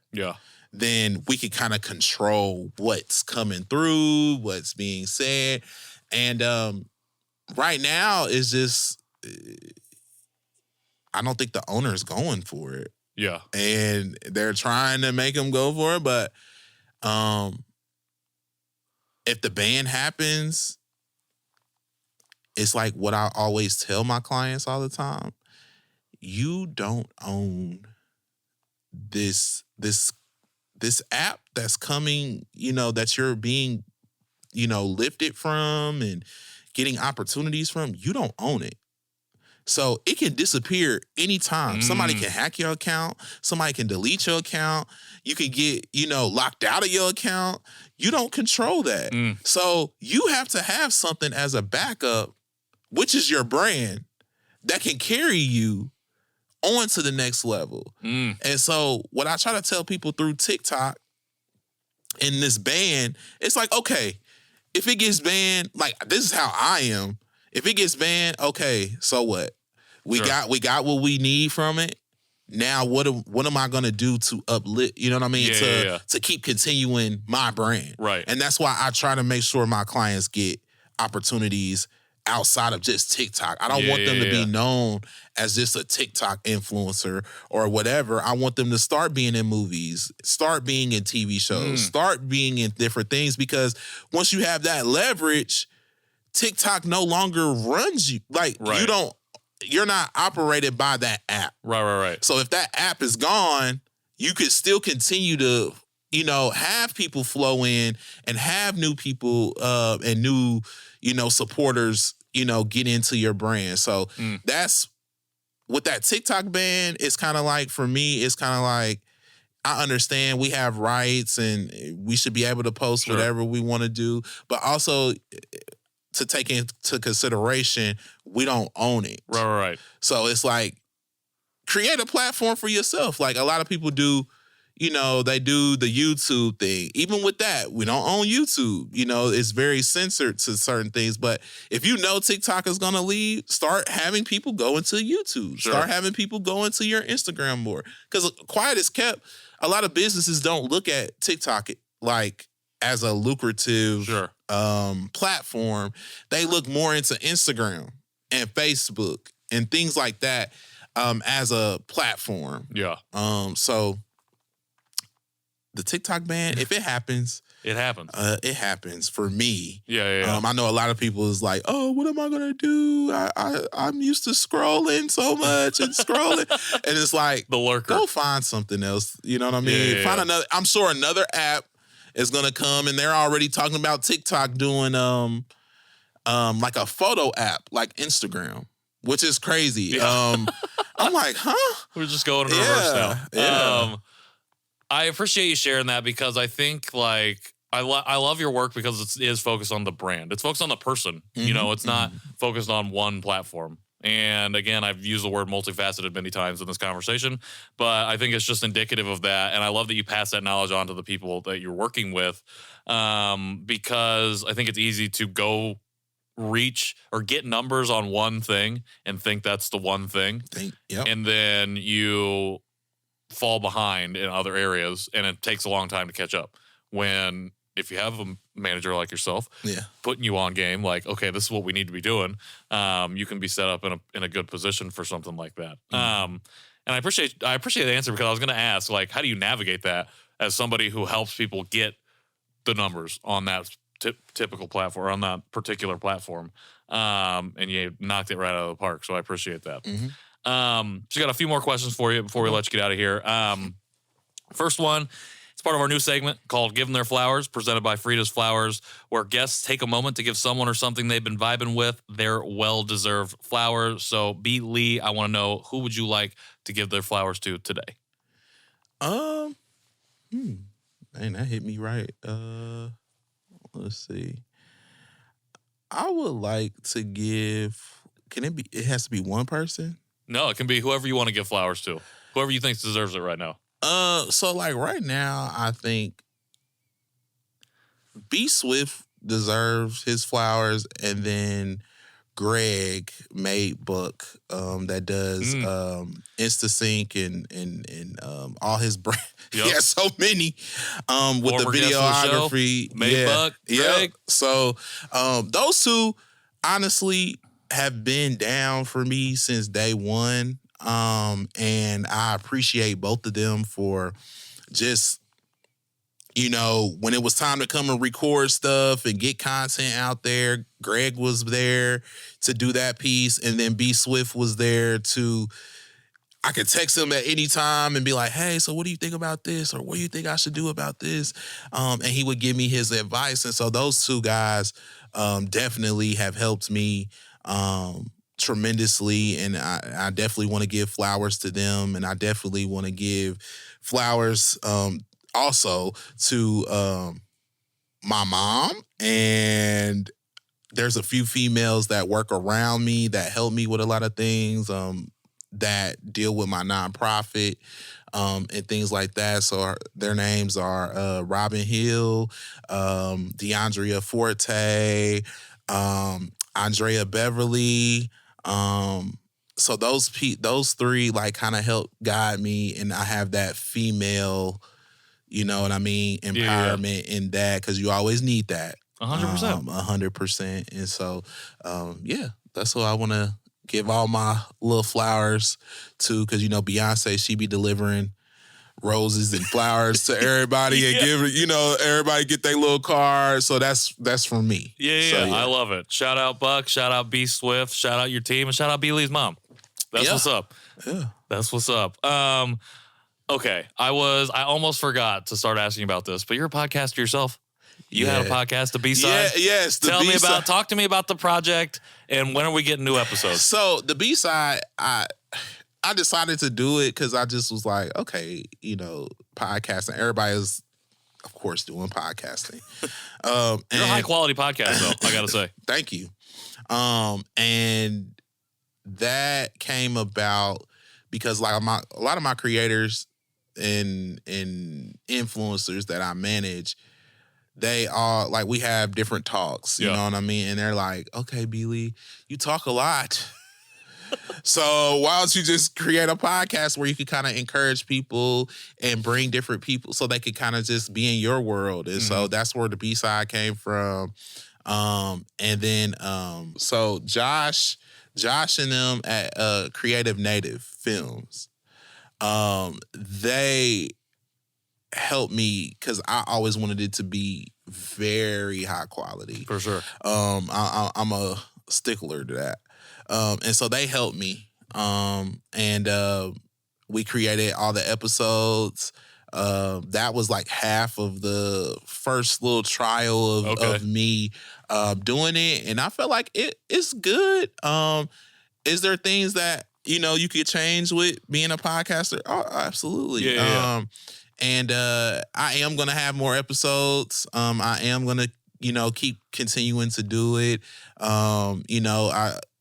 then we can kind of control what's coming through, what's being said. And right now it's just, I don't think the owner's going for it.
Yeah.
And they're trying to make them go for it. But if the ban happens, it's like what I always tell my clients all the time. You don't own this app that's coming, that you're being, lifted from and getting opportunities from. You don't own it. So it can disappear anytime. Somebody can hack your account. Somebody can delete your account. You can get, locked out of your account. You don't control that. So you have to have something as a backup, which is your brand, that can carry you on to the next level. And so what I try to tell people through TikTok in this ban, it's like, okay, if it gets banned, like, this is how I am. If it gets banned, okay, so what? We got what we need from it. Now what am I gonna do to uplift, you know what I mean? To keep continuing my brand.
Right.
And that's why I try to make sure my clients get opportunities outside of just TikTok. I don't want them to be known as just a TikTok influencer or whatever. I want them to start being in movies, start being in TV shows, start being in different things, because once you have that leverage, TikTok no longer runs you. Like, you're not operated by that app.
Right.
So if that app is gone, you could still continue to, have people flow in and have new people and new, supporters, get into your brand. So that's with that TikTok ban. It's kind of like, for me, it's kind of like, I understand we have rights and we should be able to post whatever we want to do, but also to take into consideration, we don't own it.
Right.
So it's like, create a platform for yourself. Like, a lot of people do, they do the YouTube thing. Even with that, we don't own YouTube. It's very censored to certain things. But if TikTok is going to leave, start having people go into YouTube.
Sure.
Start having people go into your Instagram more. Because quiet is kept, a lot of businesses don't look at TikTok like as a lucrative platform. They look more into Instagram and Facebook and things like that as a platform.
Yeah.
So the TikTok ban, if it happens,
it happens.
It happens for me.
Yeah.
I know a lot of people is like, oh, what am I gonna do? I'm used to scrolling so much and scrolling, and it's like
the lurker.
Go find something else. You know what I mean?
Yeah.
Find another. I'm sure another app is gonna come, and they're already talking about TikTok doing like a photo app like Instagram, which is crazy.
Yeah.
I'm like, huh?
We're just going in reverse now.
Yeah.
I appreciate you sharing that because I think like I love your work because it is focused on the brand. It's focused on the person.
Mm-hmm.
It's not focused on one platform. And again, I've used the word multifaceted many times in this conversation, but I think it's just indicative of that. And I love that you pass that knowledge on to the people that you're working with because I think it's easy to go reach or get numbers on one thing and think that's the one thing.
Yep.
And then you fall behind in other areas and it takes a long time to catch up. When if you have a manager like yourself putting you on game, like, okay, this is what we need to be doing, you can be set up in a good position for something like that. And I appreciate the answer because I was going to ask, like, how do you navigate that as somebody who helps people get the numbers on that typical platform, on that particular platform? And you knocked it right out of the park. So I appreciate that. Just got a few more questions for you before we let you get out of here. First one, it's part of our new segment called Give Them Their Flowers, presented by Frida's Flowers, where guests take a moment to give someone or something they've been vibing with their well-deserved flowers. So, B.Lee, I want to know, who would you like to give their flowers to today?
Man, that hit me right. Let's see. I would like to give. It has to be one person?
No, it can be whoever you want to give flowers to. Whoever you think deserves it right now.
So like right now, I think B Swift deserves his flowers, and then Greg made Buck that does InstaSync and all his brand.
Yep.
He has so many with
Former
the videography.
Made Buck, Greg.
So those two honestly have been down for me since day one. And I appreciate both of them for just, when it was time to come and record stuff and get content out there, Greg was there to do that piece. And then B Swift was there I could text him at any time and be like, hey, so what do you think about this? Or what do you think I should do about this? And he would give me his advice. And so those two guys definitely have helped me tremendously, and I definitely want to give flowers to them, and I definitely want to give flowers also to my mom, and there's a few females that work around me that help me with a lot of things that deal with my nonprofit and things like that. So their names are Robin Hill, DeAndrea Forte, Andrea Beverly. So those three like kind of help guide me, and I have that female, empowerment in that, because you always need that.
100%.
100%. And so, that's what I want to give all my little flowers to, because Beyonce, she be delivering roses and flowers to everybody and give everybody get their little card. So that's from me.
Yeah. I love it. Shout out Buck, shout out B Swift, shout out your team, and shout out B.Lee's mom. That's what's up.
Yeah.
That's what's up. Okay. I almost forgot to start asking about this, but you're a podcaster yourself. You had a podcast, the B-side?
Yes.
Talk to me about the project, and when are we getting new episodes?
So the B-side, I decided to do it because I just was like, okay, podcasting. Everybody is, of course, doing podcasting.
You're a high quality podcast, though, I gotta say.
Thank you. And that came about because like a lot of my creators and influencers that I manage, they all like we have different talks. You know what I mean? And they're like, okay, B.Lee, you talk a lot. So why don't you just create a podcast where you can kind of encourage people and bring different people so they could kind of just be in your world. And so that's where the B-side came from. And then so Josh and them at Creative Native Films, they helped me because I always wanted it to be very high quality.
For sure.
I'm a stickler to that. And so they helped me. And we created all the episodes. That was like half of the first little trial of me doing it. And I felt like it's good. Is there things that, you could change with being a podcaster? Oh, absolutely.
Yeah.
And I am going to have more episodes. I am going to, keep continuing to do it.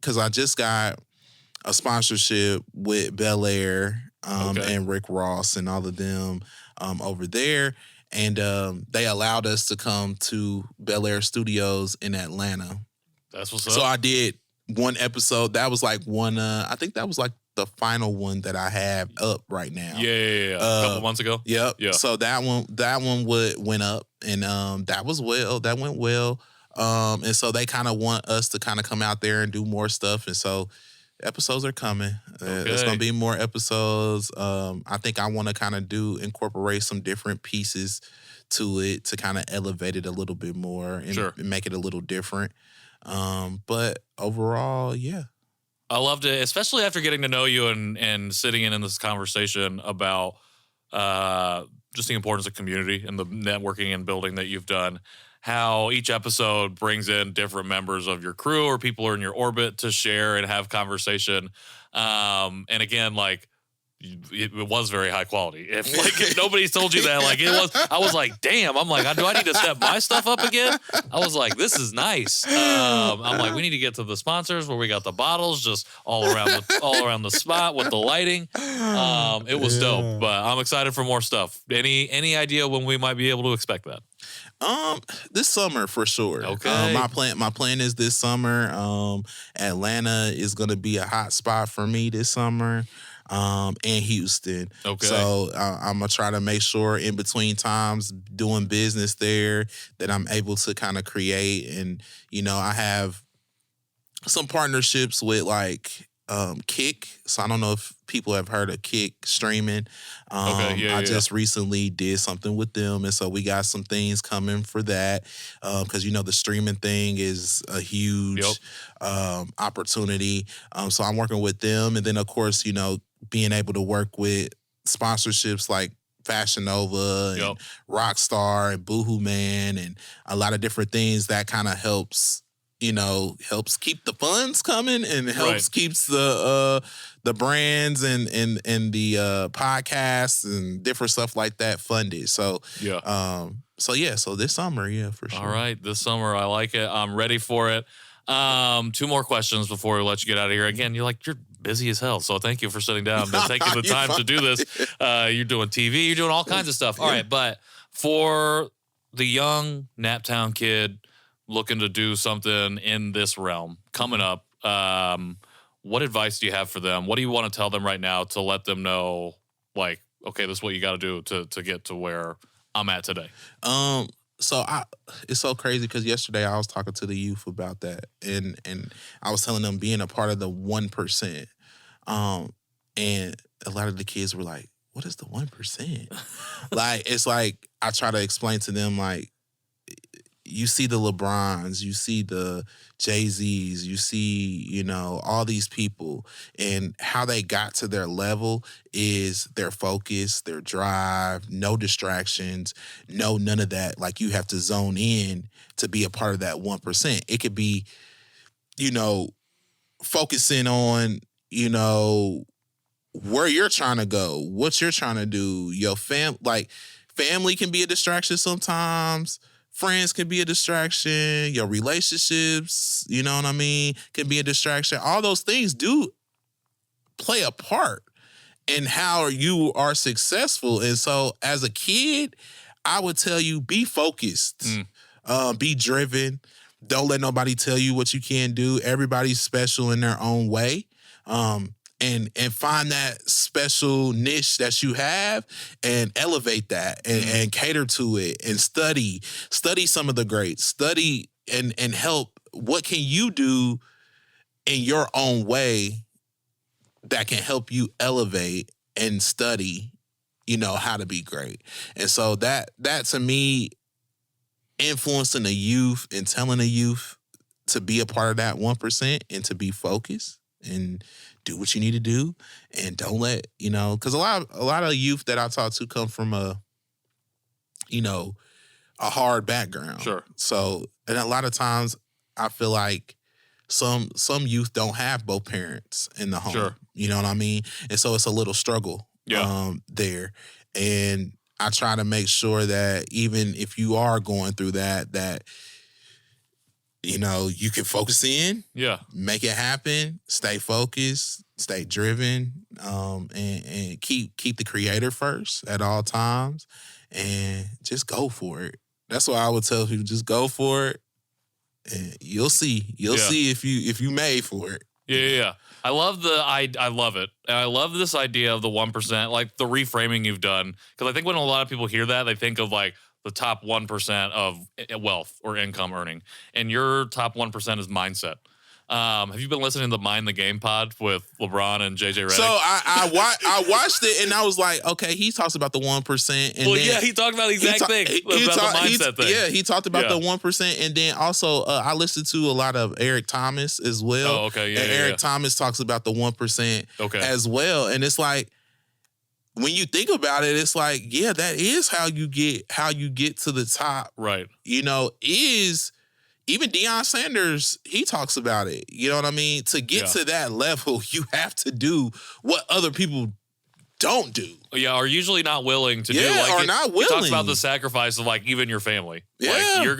Because I just got a sponsorship with Bel Air and Rick Ross and all of them over there. And they allowed us to come to Bel Air Studios in Atlanta.
That's what's up.
So I did one episode. That was like one, I think that was like the final one that I have up right now.
Yeah. A couple months ago.
Yep. Yeah. So that one went up, and that went well. And so they kind of want us to kind of come out there and do more stuff. And so episodes are coming. There's going to be more episodes. I think I want to kind of incorporate some different pieces to it to kind of elevate it a little bit more and make it a little different. But overall, yeah.
I loved it, especially after getting to know you and sitting in this conversation about just the importance of community and the networking and building that you've done. How each episode brings in different members of your crew or people who are in your orbit to share and have conversation. And again, like, it was very high quality. If nobody's told you that, like, it was, I was like, damn. I'm like, do I need to step my stuff up again? I was like, this is nice. I'm like, we need to get to the sponsors where we got the bottles just all around the spot with the lighting. It was dope, but I'm excited for more stuff. Any idea when we might be able to expect that?
This summer for sure.
Okay.
My plan is this summer. Atlanta is going to be a hot spot for me this summer. And Houston. Okay. So I'm going to try to make sure in between times doing business there that I'm able to kind of create. And, I have some partnerships with like Kick. So I don't know if people have heard of Kick streaming. I just recently did something with them. And so we got some things coming for that. Because, the streaming thing is a huge opportunity. So I'm working with them. And then, of course, being able to work with sponsorships like Fashion Nova and Rockstar and Boohoo Man and a lot of different things that kind of helps keep the funds coming and helps keeps the brands and the podcasts and different stuff like that funded. So so this summer, for sure.
All right, this summer, I like it. I'm ready for it. 2 more questions before we let you get out of here. Again, you're busy as hell, so thank you for sitting down and taking the time to do this. You're doing TV, you're doing all kinds of stuff. All right, but for the young Naptown kid looking to do something in this realm coming up, what advice do you have for them? What do you want to tell them right now to let them know, like, okay, this is what you got to do to get to where I'm at today?
So it's so crazy because yesterday I was talking to the youth about that, and I was telling them being a part of the 1%, and a lot of the kids were like, "What is the 1%?" Like, it's like I try to explain to them, like, you see the LeBrons, you see the Jay-Z's, you see, all these people, and how they got to their level is their focus, their drive, no distractions, none of that. Like, you have to zone in to be a part of that 1%. It could be, focusing on, where you're trying to go, what you're trying to do. Your family can be a distraction sometimes. Friends can be a distraction. Your relationships, can be a distraction. All those things do play a part. and how you are successful. And so as a kid, I would tell you, be focused, be driven. Don't let nobody tell you what you can't do. Everybody's special in their own way. And find that special niche that you have and elevate that and cater to it and study some of the greats, study and help. What can you do in your own way that can help you elevate and study, how to be great? And so that to me, influencing the youth and telling the youth to be a part of that 1% and to be focused and do what you need to do, and don't let, because a lot of youth that I talk to come from a hard background.
Sure.
So, and a lot of times I feel like some youth don't have both parents in the home.
Sure.
You know what I mean? And so it's a little struggle there. And I try to make sure that even if you are going through that you can focus in, make it happen, stay focused, stay driven, and keep the creator first at all times, and just go for it. That's what I would tell people: just go for it, and you'll see if you made for it.
Yeah. I love I love it. And I love this idea of the 1%, like the reframing you've done. Because I think when a lot of people hear that, they think of like the top 1% of wealth or income earning. And your top 1% is mindset. Have you been listening to the Mind the Game pod with LeBron and JJ Redick?
So I watched it and I was like, okay, he talks about the 1%. And
he talked about the exact thing. About the mindset thing.
Yeah, he talked about the 1%. And then also I listened to a lot of Eric Thomas as well.
Oh, okay. Yeah,
and Eric Thomas talks about the 1% as well. And it's like, when you think about it, it's like, yeah, that is how you get to the top.
Right.
Even Deion Sanders, he talks about it. You know what I mean? To get to that level, you have to do what other people don't do.
Yeah, are usually not willing to do.
Or not willing.
He talks about the sacrifice of like even your family.
Yeah.
Like you're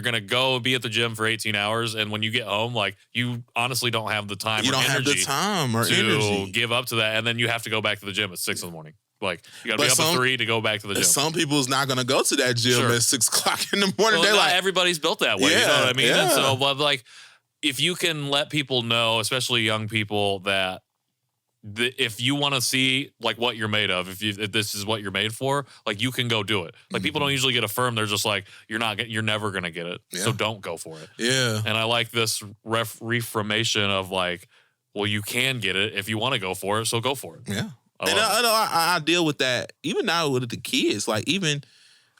gonna go be at the gym for 18 hours, and when you get home, like you honestly don't have the time.
You don't have the time or energy
to give up to that, and then you have to go back to the gym at 6 a.m. Like you gotta be up at 3 to go back to the gym.
Some people's not gonna go to that gym at 6 o'clock in the morning.
Well, not everybody's built that way. You know what I mean?
Yeah.
And so, like, if you can let people know, especially young people, that if you want to see like what you're made of, if this is what you're made for, like you can go do it. Like people don't usually get affirmed. They're just like, you're never gonna get it. So don't go for it.
Yeah.
And I like this reframation of like, well, you can get it if you want to go for it. So go for it.
Yeah. I deal with that even now with the kids, like even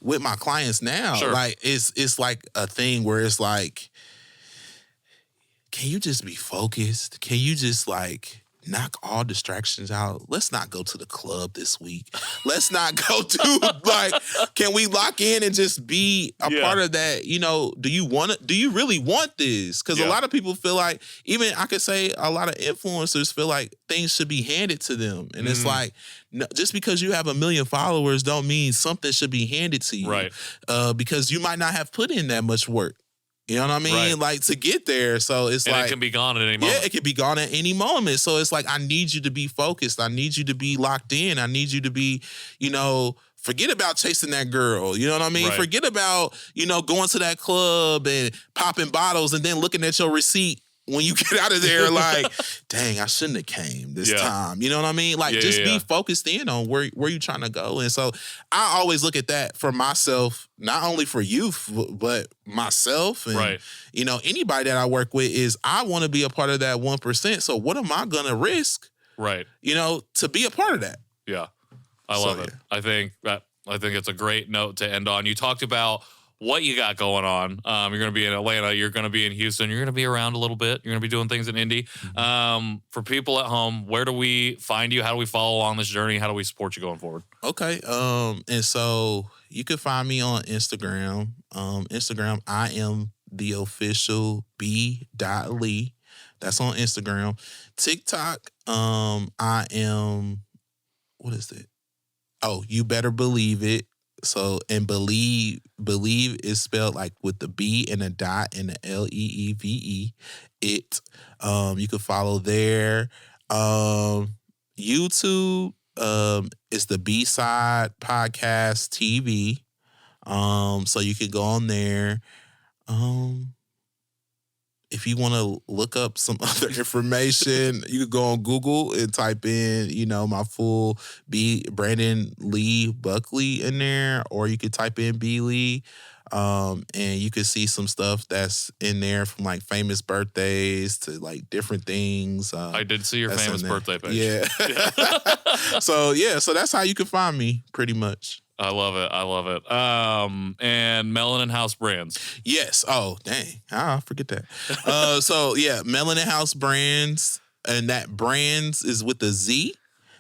with my clients now.
Sure.
Like it's like a thing where it's like, can you just be focused? Can you just like knock all distractions out? Let's not go to the club this week. Let's not go to can we lock in and just be a part of that? Do you really want this? Because a lot of people feel like, even I could say a lot of influencers feel like things should be handed to them. And it's like, no, just because you have 1 million followers don't mean something should be handed to you.
Right.
Because you might not have put in that much work. You know what I mean?
Right.
Like to get there. So it's
and
like,
it can be gone at any moment.
Yeah, it can be gone at any moment. So it's like, I need you to be focused. I need you to be locked in. I need you to be, forget about chasing that girl. You know what I mean?
Right.
Forget about, going to that club and popping bottles and then looking at your receipt when you get out of there like, dang, I shouldn't have came this time. You know what I mean? Like, just be focused in on where you're trying to go. And so I always look at that for myself, not only for youth, but myself and, anybody that I work with is I want to be a part of that 1%. So what am I going to risk?
Right.
To be a part of that.
Yeah. I love it. I think it's a great note to end on. You talked about what you got going on. You're going to be in Atlanta. You're going to be in Houston. You're going to be around a little bit. You're going to be doing things in Indy. For people at home, where do we find you? How do we follow along this journey? How do we support you going forward?
Okay. And so you can find me on Instagram. Instagram, I am the official B.Lee. That's on Instagram. TikTok, I am, what is it? Oh, you better believe it. So, and believe is spelled like with the B and a dot and the Leeve. It. You can follow there. YouTube, is the B-Side Podcast TV. So you could go on there. If you want to look up some other information, you could go on Google and type in, my full Brandon Lee Buckley in there, or you could type in B.Lee. And you could see some stuff that's in there from like famous birthdays to like different things.
I did see your famous birthday page.
Yeah. So that's how you can find me pretty much.
I love it. And Melanin House Brandz.
Yes. Oh, dang. I forget that. Melanin House Brandz, and that Brandz is with a Z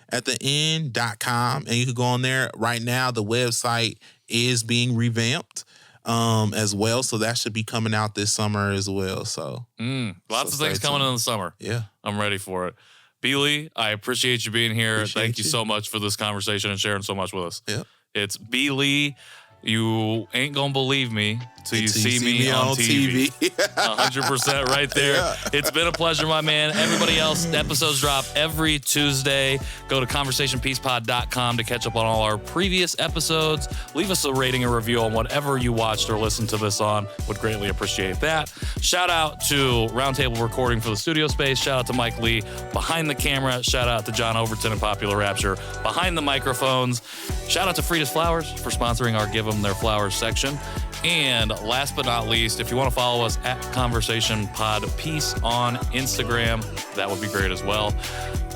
at the end.com. And you can go on there right now. The website is being revamped as well. So that should be coming out this summer as well. So
lots of things coming in the summer.
Yeah.
I'm ready for it. B.Lee, I appreciate you being here. Thank you
you
so much for this conversation and sharing so much with us.
Yeah.
It's B.Lee. You ain't gonna believe me till you see me on TV. 100% right there. Yeah. It's been a pleasure, my man. Everybody else, episodes drop every Tuesday. Go to conversationpiecepod.com to catch up on all our previous episodes. Leave us a rating and review on whatever you watched or listened to this on. Would greatly appreciate that. Shout out to Roundtable Recording for the studio space. Shout out to Mike Lee behind the camera. Shout out to John Overton and Popular Rapture behind the microphones. Shout out to Frida's Flowers for sponsoring our Give Them Their Flowers section. And last but not least, if you want to follow us at Conversation Pod Piece on Instagram, that would be great as well.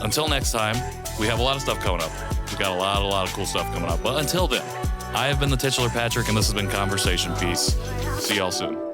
Until next time, we have a lot of stuff coming up. We've got a lot of cool stuff coming up. But until then, I have been the titular Patrick, and this has been Conversation Piece. See y'all soon.